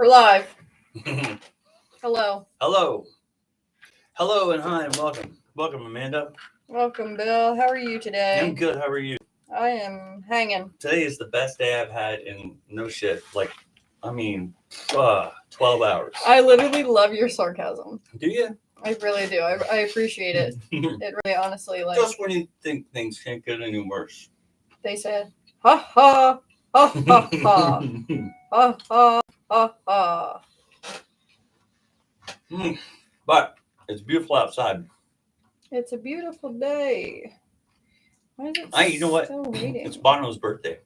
We're live. Hello. Hello and hi and welcome. Welcome, Amanda. Welcome, Bill. How are you today? I'm good. How are you? I am hanging. Today is the best day I've had in no shit. 12 hours. I literally love your sarcasm. Do you? I really do. I appreciate it. It really, honestly, Just when you think things can't get any worse. They said, ha ha, ha ha ha, ha ha, ha ha. But it's beautiful outside. It's a beautiful day. Why is it You know what? still waiting? It's Bono's birthday.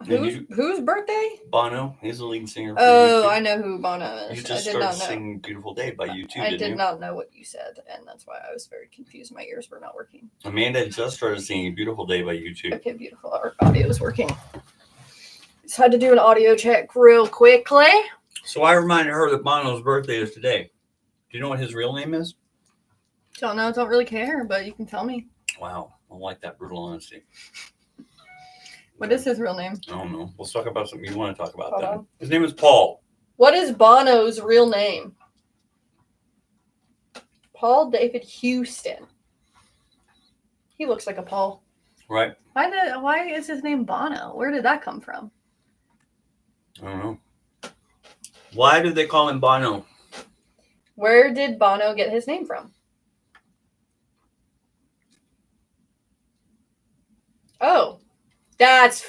Whose birthday? Bono. He's the lead singer. Oh, I know who Bono is. You just started singing "Beautiful Day" by U2, didn't you? I did not know what you said, and that's why I was very confused. My ears were not working. Amanda just started singing "Beautiful Day" by U2. Okay, beautiful. Our audio is working. Just had to do an audio check real quickly. So I reminded her that Bono's birthday is today. Do you know what his real name is? Don't know. Don't really care, but you can tell me. Wow, I like that brutal honesty. What is his real name? I don't know. Let's talk about something you want to talk about Hold then. on. His name is Paul. What is Bono's real name? Paul David Houston. He looks like a Paul. Right? Why is his name Bono? Where did that come from? I don't know. Why do they call him Bono? Where did Bono get his name from? Oh, that's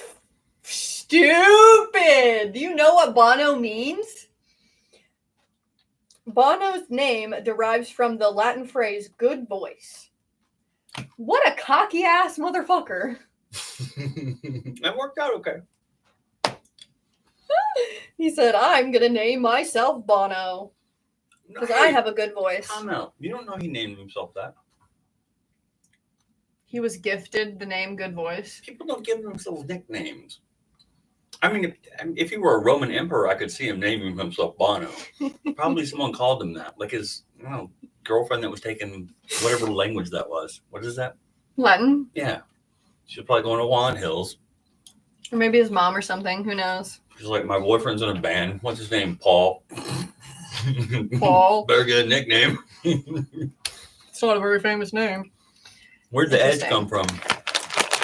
stupid. Do you know what Bono means? Bono's name derives from the Latin phrase good voice. What a cocky ass motherfucker. That worked out okay. He said, I'm going to name myself Bono because I have a good voice. Calm out. You don't know he named himself that. He was gifted the name Good Voice. People don't give themselves nicknames. I mean, if he were a Roman emperor, I could see him naming himself Bono. Probably someone called him that. Like his girlfriend that was taking whatever language that was. What is that? Latin? Yeah. She was probably going to Wand Hills. Or maybe his mom or something. Who knows? She's like, my boyfriend's in a band. What's his name? Paul. Paul. Better get a nickname. It's not a very famous name. Where'd the edge come from?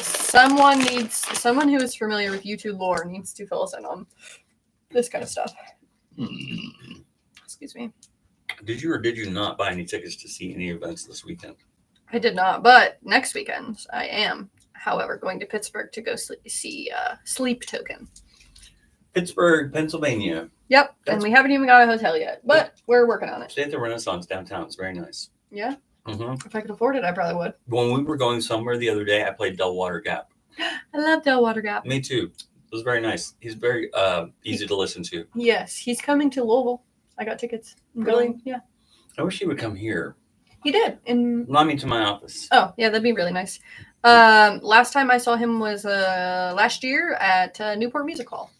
Someone who is familiar with YouTube lore needs to fill us in on this kind of stuff. Excuse me. Did you or did you not buy any tickets to see any events this weekend? I did not, but next weekend I am, however, going to Pittsburgh to go see Sleep Token. Pittsburgh, Pennsylvania. Yep, and we haven't even got a hotel yet, but we're working on it. Stay at the Renaissance downtown. It's very nice. Yeah? Mm-hmm. If I could afford it, I probably would. When we were going somewhere the other day, I played Delwater Gap. I love Delwater Gap. Me too. It was very nice. He's very easy to listen to. Yes, he's coming to Louisville. I got tickets. Really? Yeah. I wish he would come here. He did. Not me to my office. Oh, yeah, that'd be really nice. Last time I saw him was last year at Newport Music Hall,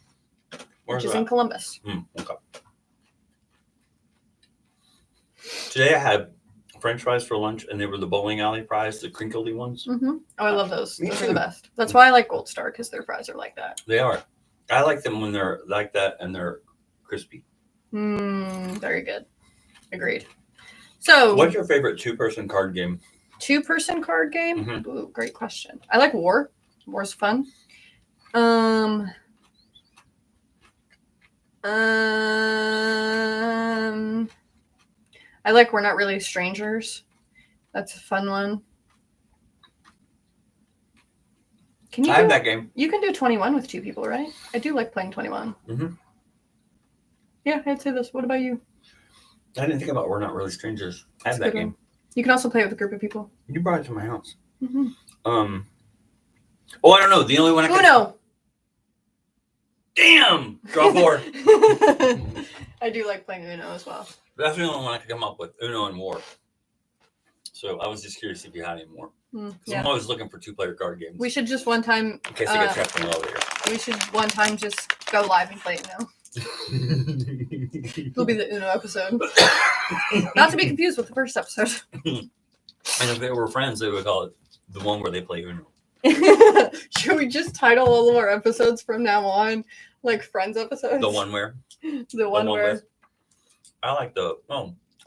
which is in Columbus. Okay. Today I had French fries for lunch, and they were the bowling alley fries, the crinkly ones. Mm-hmm. Oh, I love those. Me Those too. are the best. That's why I like Gold Star, because their fries are like that. They are. I like them when they're like that and they're crispy. Very good. Agreed. So, what's your favorite two-person card game? Two-person card game? Mm-hmm. Ooh, great question. I like War. War's fun. I like We're Not Really Strangers. That's a fun one. I have that game. You can do 21 with two people, right? I do like playing 21. Mm-hmm. Yeah, I'd say this. What about you? I didn't think about We're Not Really Strangers. I have that game. You can also play with a group of people. You brought it to my house. Mm-hmm. Oh, I don't know. The only one I can... Uno! Damn! Draw four. I do like playing Uno as well. That's the only one I could come up with. Uno and War. So I was just curious if you had any more. Yeah. I'm always looking for two-player card games. We should just one time... In case I get trapped in the elevator. We should one time just go live and play Uno. It'll be the Uno episode. Not to be confused with the first episode. And if they were friends, they would call it the one where they play Uno. Should we just title all of our episodes from now on like Friends episodes? The one where The one where. with. I like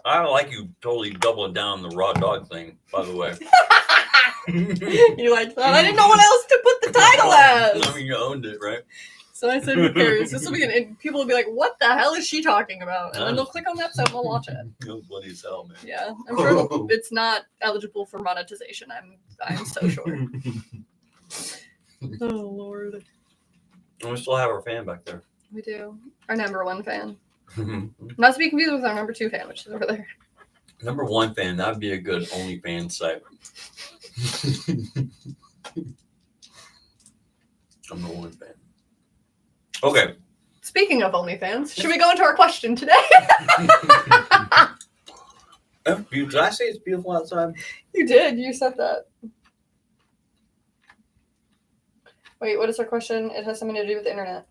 I like you totally doubling down the raw dog thing. By the way. You like that? I didn't know what else to put the title as. I mean, you owned it, right? So I said, who cares? This will be people will be like, what the hell is she talking about? And then they'll click on that episode and they'll watch it. It was bloody as hell, man. Yeah, I'm sure it's not eligible for monetization. I'm so sure. Oh, Lord. And we still have our fan back there. We do. Our number one fan. Not to be confused with our number two fan, which is over there. Number one fan, that would be a good OnlyFans site. Number one fan. Okay. Speaking of OnlyFans, should we go into our question today? Did I say it's beautiful outside? You did. You said that. Wait, what is our question? It has something to do with the internet.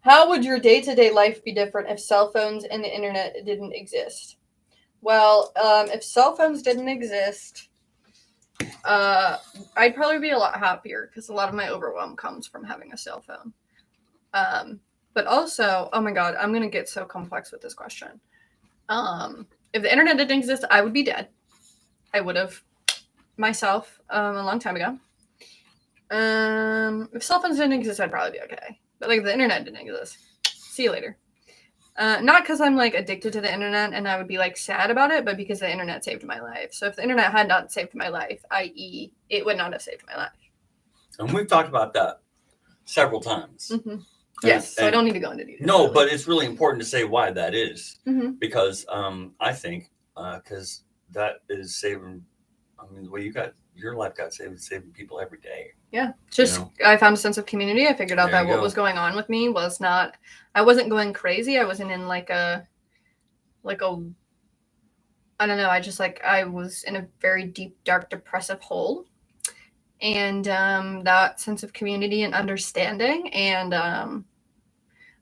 How would your day-to-day life be different if cell phones and the internet didn't exist? Well, if cell phones didn't exist, I'd probably be a lot happier because a lot of my overwhelm comes from having a cell phone. But also, oh my God, I'm going to get so complex with this question. If the internet didn't exist, I would be dead. I would have myself a long time ago. If cell phones didn't exist, I'd probably be okay. But like if the internet didn't exist, see you later. Not because I'm like addicted to the internet and I would be like sad about it, but because the internet saved my life. So if the internet had not saved my life, i.e., it would not have saved my life. And we've talked about that several times. Mm-hmm. Yes, so I don't need to go into detail. No, really. But it's really important to say why that is. Mm-hmm. Because I think because that is saving, I mean, the way your life got saving people every day. Yeah, just I found a sense of community. I figured out that what was going on with me was not, I wasn't going crazy. I wasn't in like a, I don't know. I was in a very deep, dark, depressive hole. And that sense of community and understanding. And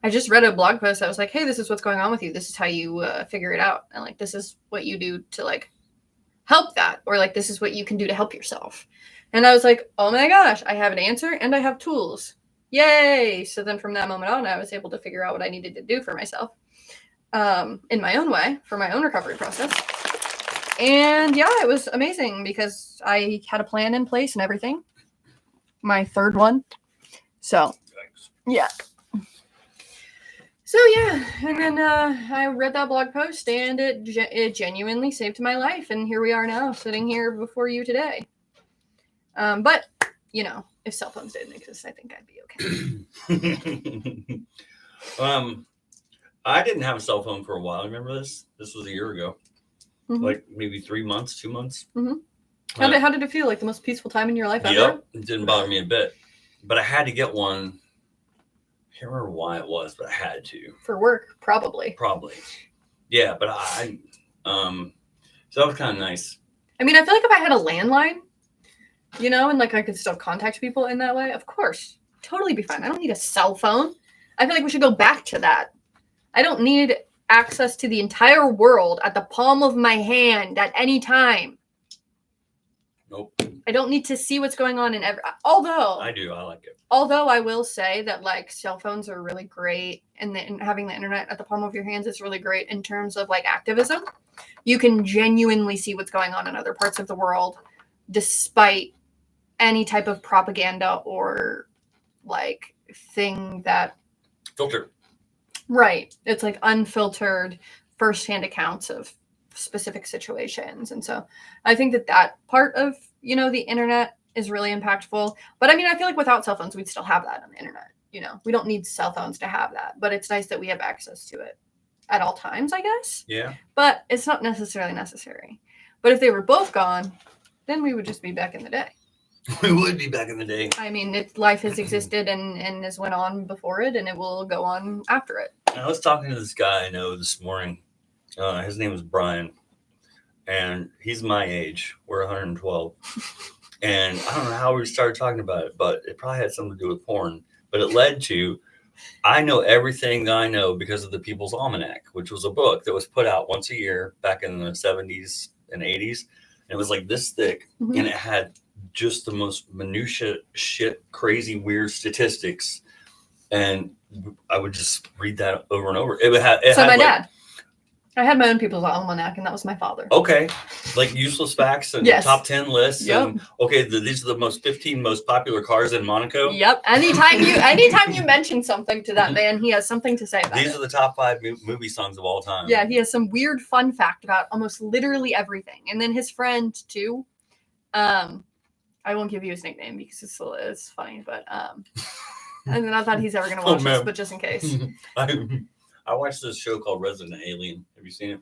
I just read a blog post that was like, hey, this is what's going on with you. This is how you figure it out. And like, this is what you do to like help that. Or like, this is what you can do to help yourself. And I was like, oh my gosh, I have an answer and I have tools. Yay. So then from that moment on, I was able to figure out what I needed to do for myself in my own way for my own recovery process. And yeah, it was amazing because I had a plan in place and everything. My third one. So, yeah. So yeah, and then I read that blog post and it genuinely saved my life. And here we are now sitting here before you today. But, if cell phones didn't exist, I think I'd be okay. I didn't have a cell phone for a while. Remember this? This was a year ago. Mm-hmm. Like maybe 3 months, 2 months. Mm-hmm. How did it feel? Like the most peaceful time in your life ever? Yep. It didn't bother me a bit. But I had to get one. I can't remember why it was, but I had to. For work, probably. Yeah, but so that was kind of nice. I mean, I feel like if I had a landline, and like I could still contact people in that way, of course, totally be fine. I don't need a cell phone. I feel like we should go back to that. I don't need access to the entire world at the palm of my hand at any time. Nope. I don't need to see what's going on in although I do, I like it. Although I will say that like cell phones are really great and having the internet at the palm of your hands is really great in terms of like activism. You can genuinely see what's going on in other parts of the world despite any type of propaganda or like thing that filter. Right. It's like unfiltered firsthand accounts of specific situations. And so I think that part of, the internet is really impactful. But I mean, I feel like without cell phones, we'd still have that on the internet. We don't need cell phones to have that, but it's nice that we have access to it at all times, I guess. Yeah. But it's not necessarily necessary. But if they were both gone, then we would just be back in the day. We would be back in the day. I mean, life has existed and has went on before it, and it will go on after it. I was talking to this guy I know this morning. His name is Brian, and he's my age. We're 112. And I don't know how we started talking about it, but it probably had something to do with porn. But it led to, I know everything that I know because of the People's Almanac, which was a book that was put out once a year back in the 70s and 80s. And it was like this thick, and it had just the most minutia shit, crazy, weird statistics. And I would just read that over and over. My dad. I had my own people's almanac, and that was my father. Okay, like useless facts and top 10 lists. Yep. And these are the 15 most popular cars in Monaco. Yep. Anytime you mention something to that man, he has something to say about it. These are the top 5 movie songs of all time. Yeah, he has some weird fun fact about almost literally everything. And then his friend too. I won't give you his nickname because it's funny, but and not that he's ever gonna watch this, but just in case. I watched this show called Resident Alien. Have you seen it?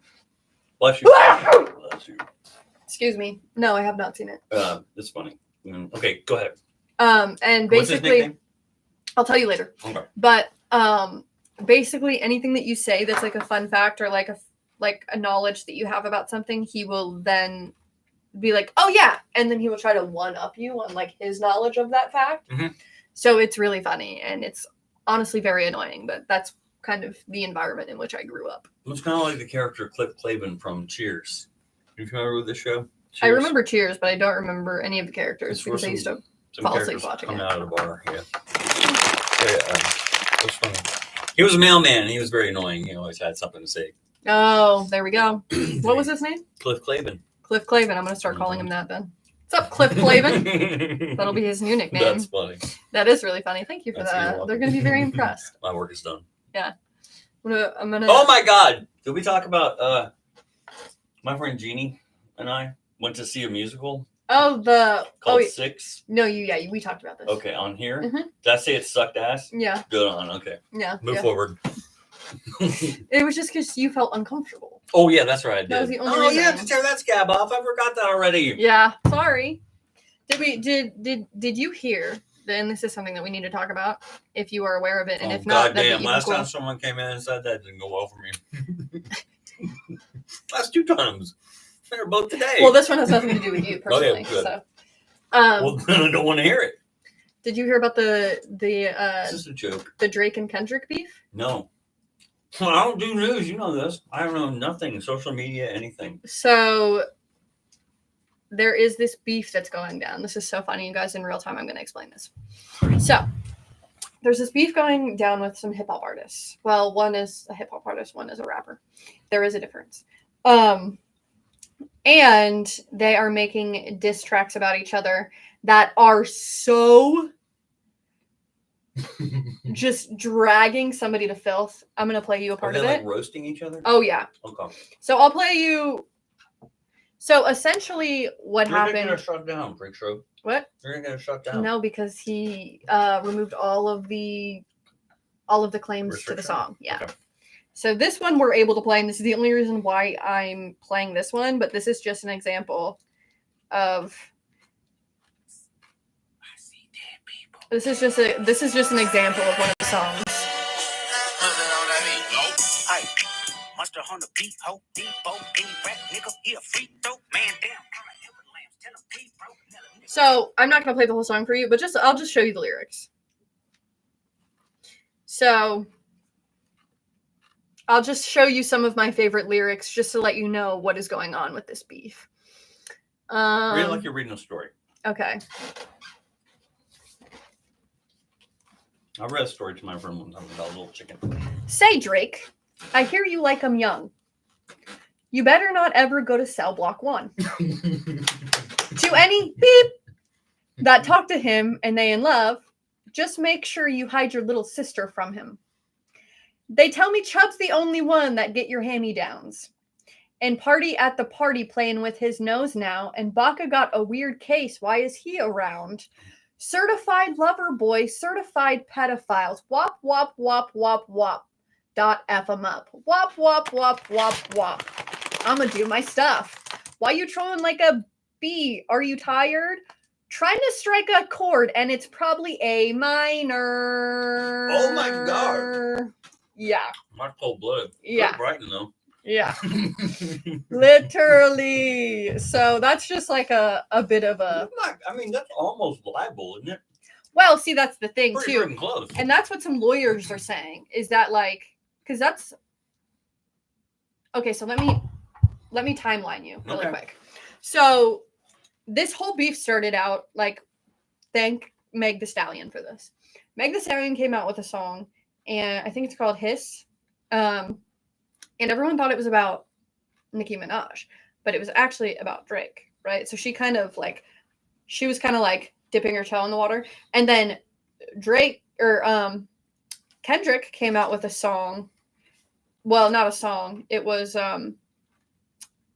Bless you. Bless you. Excuse me. No, I have not seen it. It's funny. Okay, go ahead. And basically, I'll tell you later. Okay. But basically, anything that you say that's like a fun fact or like a knowledge that you have about something, he will then be like, "Oh yeah," and then he will try to one up you on like his knowledge of that fact. Mm-hmm. So it's really funny, and it's honestly very annoying, but that's kind of the environment in which I grew up. It's kind of like the character Cliff Clavin from Cheers. Do you remember this show? Cheers? I remember Cheers, but I don't remember any of the characters because I used to fall asleep watching it. Out of the bar, yeah. It was funny. He was a mailman, and he was very annoying. He always had something to say. Oh, there we go. What was his name? Cliff Clavin. Cliff Clavin. I'm going to start calling him that then. What's up, Cliff Clavin? That'll be his new nickname. That's funny. That is really funny. Thank you for that. They're going to be very impressed. My work is done. Yeah. I'm gonna. Oh my God! Did we talk about my friend Jeannie and I went to see a musical? Called Six. No, we talked about this. Okay, on here. Mm-hmm. Did I say it sucked ass? Yeah. Good on. Okay. Yeah. Move forward. It was just because you felt uncomfortable. Oh yeah, that's right. I did. That was the only reason. You have to tear that scab off. I forgot that already. Yeah. Sorry. Did you hear? Then this is something that we need to talk about if you are aware of it, and if not, goddamn! Last time someone came in and said that didn't go well for me. Last 2 times, they're both today. Well, this one has nothing to do with you personally. Okay, good. So, well, then I don't want to hear it. Did you hear about the It's just a joke. The Drake and Kendrick beef? No. Well, I don't do news. You know this. I don't know nothing. Social media, anything. So there is this beef that's going down. This is so funny, you guys. In real time, I'm going to explain this. So there's this beef going down with some hip hop artists. Well, one is a hip hop artist, one is a rapper. There is a difference. And they are making diss tracks about each other that are so just dragging somebody to filth. I'm going to play you a part of it. Like roasting each other? Oh, yeah. Okay. So I'll play you. So essentially what happened. You're going to get shut down, Freak Show. What? You're going to get shut down. No, because he removed all of the claims to the song. Yeah. Okay. So this one we're able to play, and this is the only reason why I'm playing this one, but this is just an example of. This is just an example of one of the songs. So I'm not gonna play the whole song for you, but I'll just show you the lyrics. So I'll just show you some of my favorite lyrics just to let you know what is going on with this beef. Read it like you're reading a story. Okay. I read a story to my friend one time about a little chicken. Say, Drake, I hear you like I'm young. You better not ever go to cell block 1. To any beep that talk to him and they in love, just make sure you hide your little sister from him. They tell me Chubb's the only one that get your hand-me-downs. And party at the party playing with his nose now, and Baca got a weird case. Why is he around? Certified lover boy, certified pedophiles. Wop, wop, wop, wop, wop. Dot F 'em up. Wop, wop, wop, wop, wop. I'ma do my stuff. Why you trolling like a bee? Are you tired? Trying to strike a chord, and it's probably A minor. Oh my God. Yeah. My cold blood. Yeah. Brighton though. Yeah. Literally. So that's just like a bit of a. I mean, that's almost libel, isn't it? Well, see, that's the thing pretty too. Close. And that's what some lawyers are saying is that like, because that's. Okay, so let me timeline you really quick. So this whole beef started out like, thank Meg Thee Stallion for this. Meg Thee Stallion came out with a song, and I think it's called Hiss. And everyone thought it was about Nicki Minaj, but it was actually about Drake, right? So she was kind of like dipping her toe in the water. And then Kendrick came out with a song. Well, not a song. It was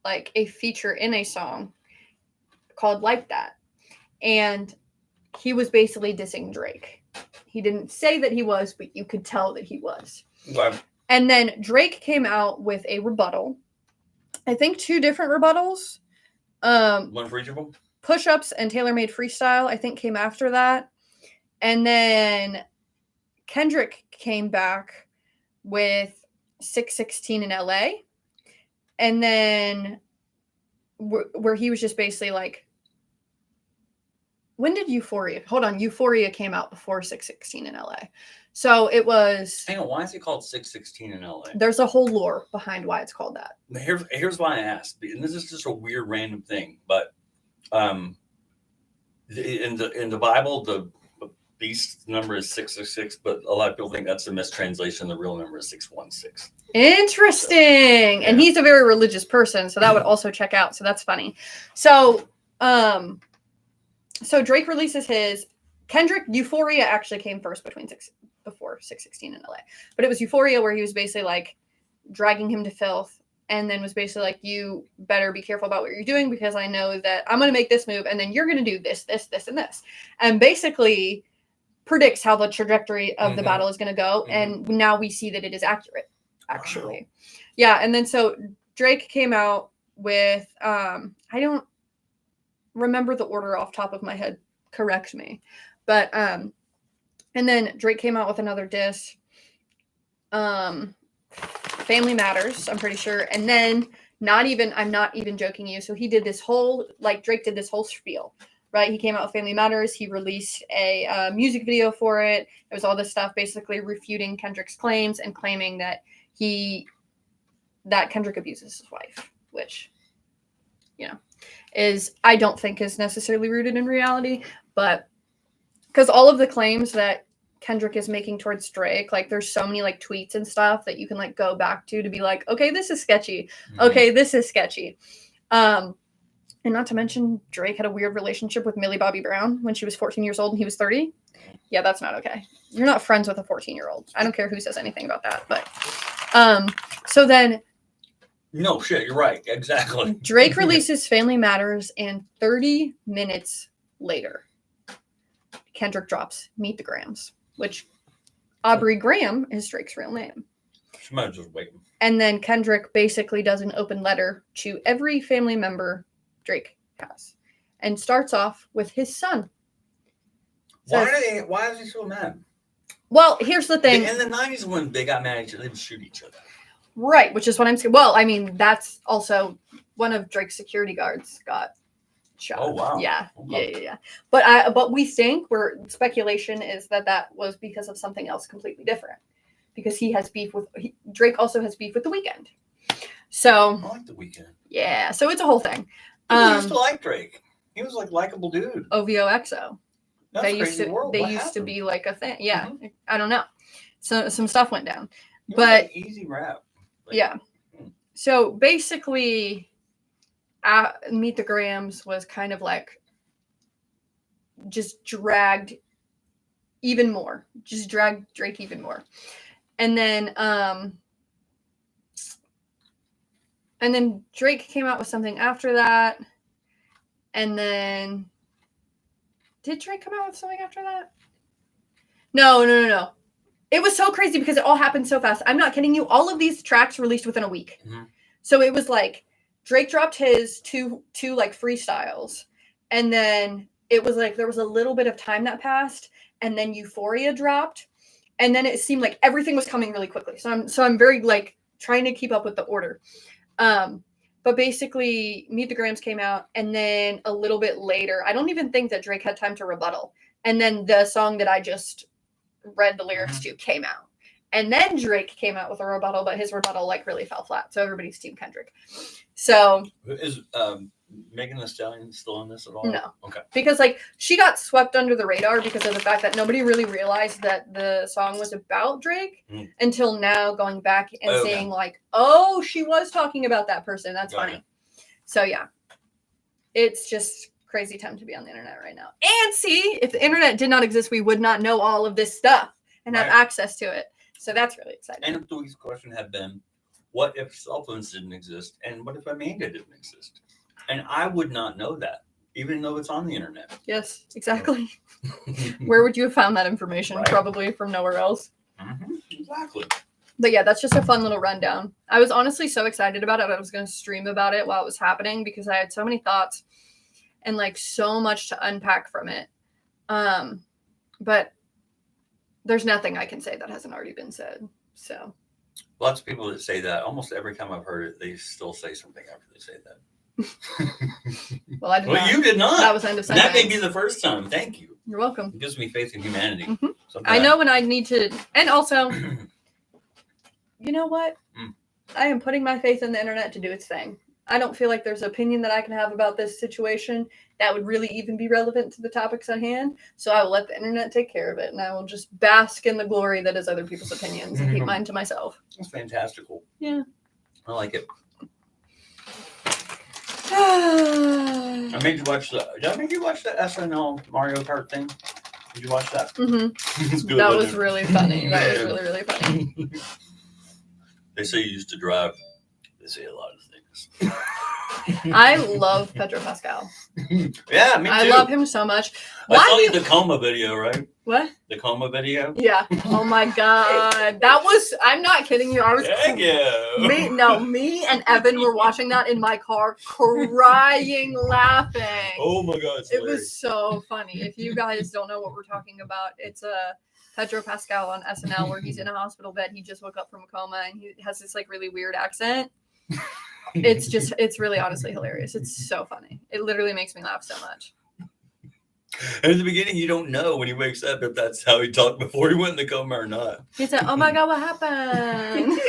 like a feature in a song called Like That. And he was basically dissing Drake. He didn't say that he was, but you could tell that he was. Wow. And then Drake came out with a rebuttal. I think 2 different rebuttals. One for each of them? Push-Ups and Tailor-Made Freestyle, I think, came after that. And then Kendrick came back with 616 in LA. And then where he was just basically like, when did Euphoria? Hold on, Euphoria came out before 616 in LA. So it was. Hang on, why is it called 616 in LA? There's a whole lore behind why it's called that. Here's why I asked, and this is just a weird random thing, but in the Bible, the beast number is 666, but a lot of people think that's a mistranslation. The real number is 616. Interesting. So, yeah. And he's a very religious person, so that would also check out. So that's funny. So Drake releases his. Kendrick, Euphoria actually came first before 616 in LA. But it was Euphoria where he was basically like dragging him to filth, and then was basically like, you better be careful about what you're doing, because I know that I'm going to make this move and then you're going to do this, this, this, and this. And basically predicts how the trajectory of the battle is going to go. And now we see that it is accurate, actually. Wow. Yeah. And then so Drake came out with, I don't remember the order off top of my head. Correct me. But, and then Drake came out with another diss. Family Matters, I'm pretty sure. And then I'm not even joking you. So he did this whole, like Drake did this whole spiel, right? He came out with Family Matters. He released a music video for it. It was all this stuff basically refuting Kendrick's claims and claiming that Kendrick abuses his wife, which, I don't think is necessarily rooted in reality, but because all of the claims that Kendrick is making towards Drake, like there's so many like tweets and stuff that you can like go back to be like, okay, this is sketchy. Okay, this is sketchy. And not to mention Drake had a weird relationship with Millie Bobby Brown when she was 14 years old and he was 30. Yeah, that's not okay. You're not friends with a 14-year-old. I don't care who says anything about that. But so then no shit, you're right. Exactly. Drake releases Family Matters, and 30 minutes later, Kendrick drops Meet the Grahams, which Aubrey Graham is Drake's real name. She might have just waited. And then Kendrick basically does an open letter to every family member Drake has, and starts off with his son. Why is he so mad? Well, here's the thing. In the 90s, when they got mad at each other, they would shoot each other. Right, which is what I'm saying. Well, I mean, that's also one of Drake's security guards got shot. Oh, wow. Yeah. But we think, speculation is that was because of something else completely different. Because he has beef with, Drake also has beef with The Weeknd. So. I like The Weeknd. Yeah, so it's a whole thing. I used to like Drake. He was like likable dude. OVOXO. That's they used crazy to world. they what used happened? to be like a thing. Yeah, I don't know. So some stuff went down. It but like easy rap. Yeah. So basically, Meet the Grahams was kind of like just dragged even more. Just dragged Drake even more. And then Drake came out with something after that. And then did Drake come out with something after that? No. It was so crazy because it all happened so fast. I'm not kidding you. All of these tracks released within a week. Mm-hmm. So it was like Drake dropped his two like freestyles. And then it was like there was a little bit of time that passed. And then Euphoria dropped. And then it seemed like everything was coming really quickly. So I'm very like trying to keep up with the order. But basically Meet the Grahams came out. And then a little bit later, I don't even think that Drake had time to rebuttal. And then the song that I just read the lyrics to came out. And then Drake came out with a rebuttal, but his rebuttal like really fell flat. So everybody's team Kendrick. So is Megan Thee Stallion still on this at all? No. Okay. Because like she got swept under the radar because of the fact that nobody really realized that the song was about Drake until now, going back and saying like, oh, she was talking about that person. That's funny. So yeah, it's just crazy time to be on the internet right now. And see, if the internet did not exist, we would not know all of this stuff and have access to it. So that's really exciting. And the week's question had been, what if cell phones didn't exist? And what if Amanda didn't exist? And I would not know that, even though it's on the internet. Yes, exactly. Where would you have found that information? Right. Probably from nowhere else. Mm-hmm. Exactly. But yeah, that's just a fun little rundown. I was honestly so excited about it. I was going to stream about it while it was happening because I had so many thoughts and like so much to unpack from it. But there's nothing I can say that hasn't already been said. So lots of people that say that, almost every time I've heard it, they still say something after they say that. Well, I did not. You did not. That was end of sentence. That may be the first time. Thank you. You're welcome. It gives me faith in humanity. Mm-hmm. I know when I need to, and also, you know what? I am putting my faith in the internet to do its thing. I don't feel like there's an opinion that I can have about this situation that would really even be relevant to the topics at hand. So I will let the internet take care of it, and I will just bask in the glory that is other people's opinions and keep mine to myself. That's fantastical. Yeah. I like it. I made you watch did I make you watch the SNL Mario Kart thing? Did you watch that? Mm-hmm. It's good, that was really funny. That was really, really funny. They say you used to drive. They say a lot of things. I love Pedro Pascal. Yeah, me too. I love him so much. I saw you the coma video, right? What? The coma video? Yeah. Oh my God. That was, I'm not kidding you. I was me and Evan were watching that in my car, crying, laughing. Oh my God. It was so funny. If you guys don't know what we're talking about, it's Pedro Pascal on SNL where he's in a hospital bed. He just woke up from a coma and he has this like really weird accent. It's really honestly hilarious. It's so funny. It literally makes me laugh so much. And at the beginning, you don't know when he wakes up if that's how he talked before he went in the coma or not. He said, "Oh my God, what happened?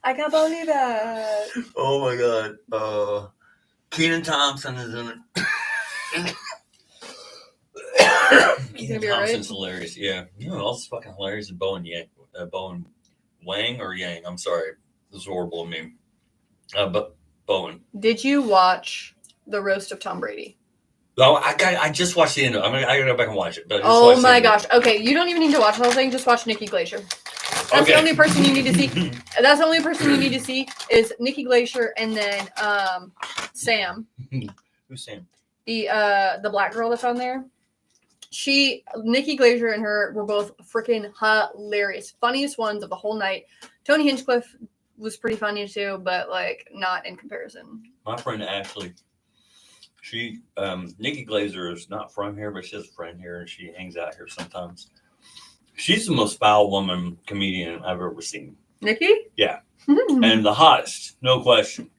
I can't believe it." Oh my God. Kenan Thompson is in it. Kenan Thompson's hilarious. Yeah. You know what else is fucking hilarious is Bowen Wang or Yang. I'm sorry. This is horrible of me. But Bowen. Did you watch the roast of Tom Brady? No, I just watched the end of it. I gotta go back and watch it. But oh my gosh. Okay, you don't even need to watch the whole thing. Just watch Nikki Glacier. That's the only person you need to see. That's the only person you need to see is Nikki Glacier and then Sam. Who's Sam? The black girl that's on there. Nikki Glacier and her were both freaking hilarious. Funniest ones of the whole night. Tony Hinchcliffe was pretty funny too, but like not in comparison. My friend Ashley, Nikki Glaser is not from here, but she has a friend here and she hangs out here sometimes. She's the most foul woman comedian I've ever seen. Nikki? Yeah. And the hottest, no question.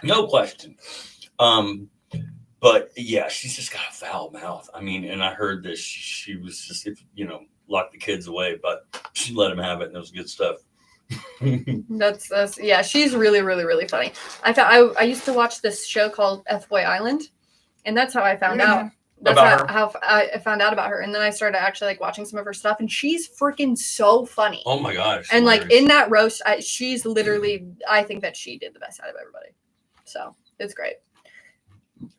No question. But yeah, she's just got a foul mouth. I mean, and I heard that she was just, lock the kids away, but she let them have it and it was good stuff. That's yeah, she's really, really, really funny. I used to watch this show called F-Boy Island, and that's how I found out. That's how I found out about her. And then I started actually like watching some of her stuff, and she's freaking so funny. Oh my gosh. And hilarious. Like in that roast, she's literally, I think that she did the best out of everybody. So it's great.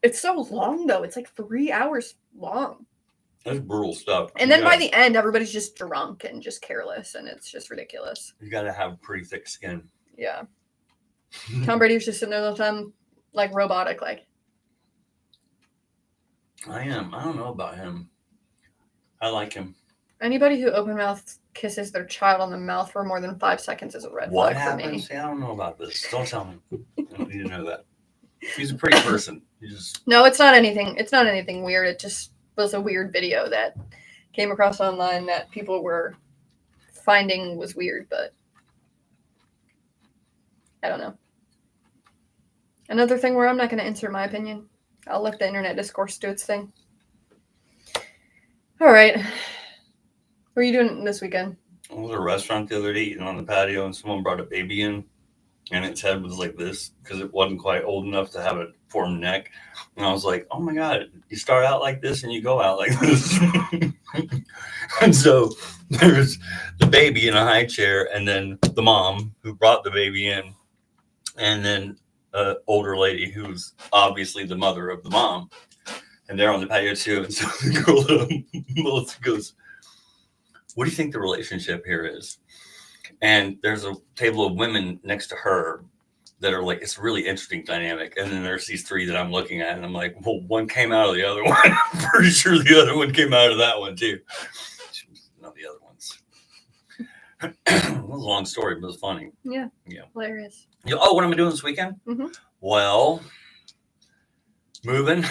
It's so long though. It's like 3 hours long. That's brutal stuff. And then by the end, everybody's just drunk and just careless, and it's just ridiculous. You got to have pretty thick skin. Yeah. Tom Brady was just sitting there the whole time, like robotic, like. I am. I don't know about him. I like him. Anybody who open mouth kisses their child on the mouth for more than 5 seconds is a red flag for me. See, I don't know about this. Don't tell me. I don't need to know that. He's a pretty person. No, it's not anything. It's not anything weird. It just was a weird video that came across online that people were finding was weird, but I don't know. Another thing where I'm not going to insert my opinion. I'll let the internet discourse do its thing. All right. What are you doing this weekend? I was at a restaurant the other day eating on the patio, and someone brought a baby in, and its head was like this because it wasn't quite old enough to have a formed neck. And I was like, oh my God, you start out like this and you go out like this. And so there's the baby in a high chair, and then the mom who brought the baby in, and then an older lady who's obviously the mother of the mom. And they're on the patio too. And so the girl, Melissa, goes, what do you think the relationship here is? And there's a table of women next to her that are like, it's a really interesting dynamic. And then there's these three that I'm looking at, and I'm like, well, one came out of the other one. I'm pretty sure the other one came out of that one too. Not the other ones. It was a long story, but it was funny. Yeah. Hilarious. Oh, what am I doing this weekend? Mm-hmm. Well, moving.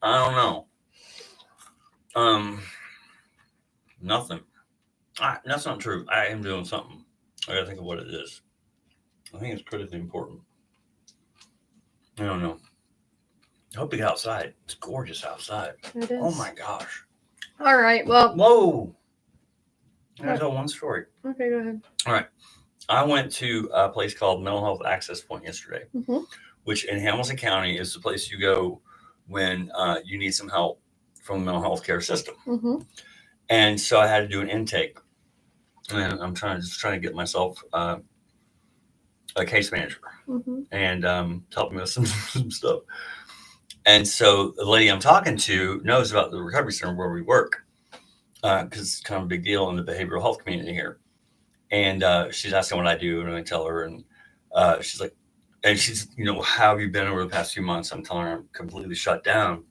I don't know. Nothing. That's not true. I am doing something. I gotta think of what it is. I think it's critically important. I don't know. I hope we get outside. It's gorgeous outside. It is. Oh my gosh. All right. Well. Whoa. I'm gonna tell one story. Okay, go ahead. All right. I went to a place called Mental Health Access Point yesterday, which in Hamilton County is the place you go when you need some help from the mental health care system. And so I had to do an intake, and I'm trying to get myself a case manager and help me with some stuff. And so the lady I'm talking to knows about the recovery center where we work, because it's kind of a big deal in the behavioral health community here. And she's asking what I do, and I tell her, and she's like, and she's, how have you been over the past few months? I'm telling her I'm completely shut down.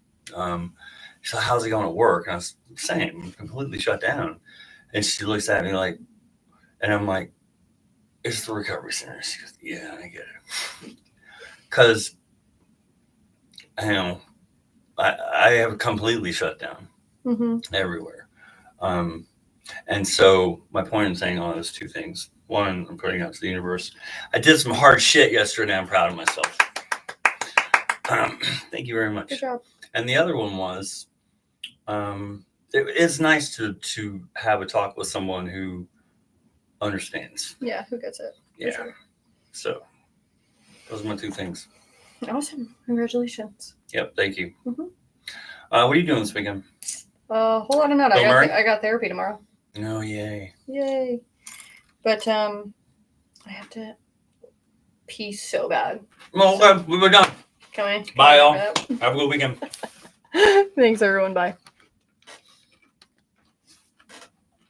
She's like, how's it going at work? And I was saying, I'm completely shut down. And she looks at me like, and I'm like, it's the recovery center. She goes, yeah, I get it. Because, I have completely shut down everywhere. And so my point in saying all those two things, one, I'm putting out to the universe. I did some hard shit yesterday. I'm proud of myself. Thank you very much. Good job. And the other one was, it's nice to have a talk with someone who understands. Yeah, who gets it. Yeah. Sure. So those are my two things. Awesome. Congratulations. Yep. Thank you. What are you doing this weekend? A whole lot of nut. I got therapy tomorrow. Oh, yay. Yay. But I have to pee so bad. Well, we were done. Can we? Bye, y'all. Have a good weekend. Thanks, everyone. Bye.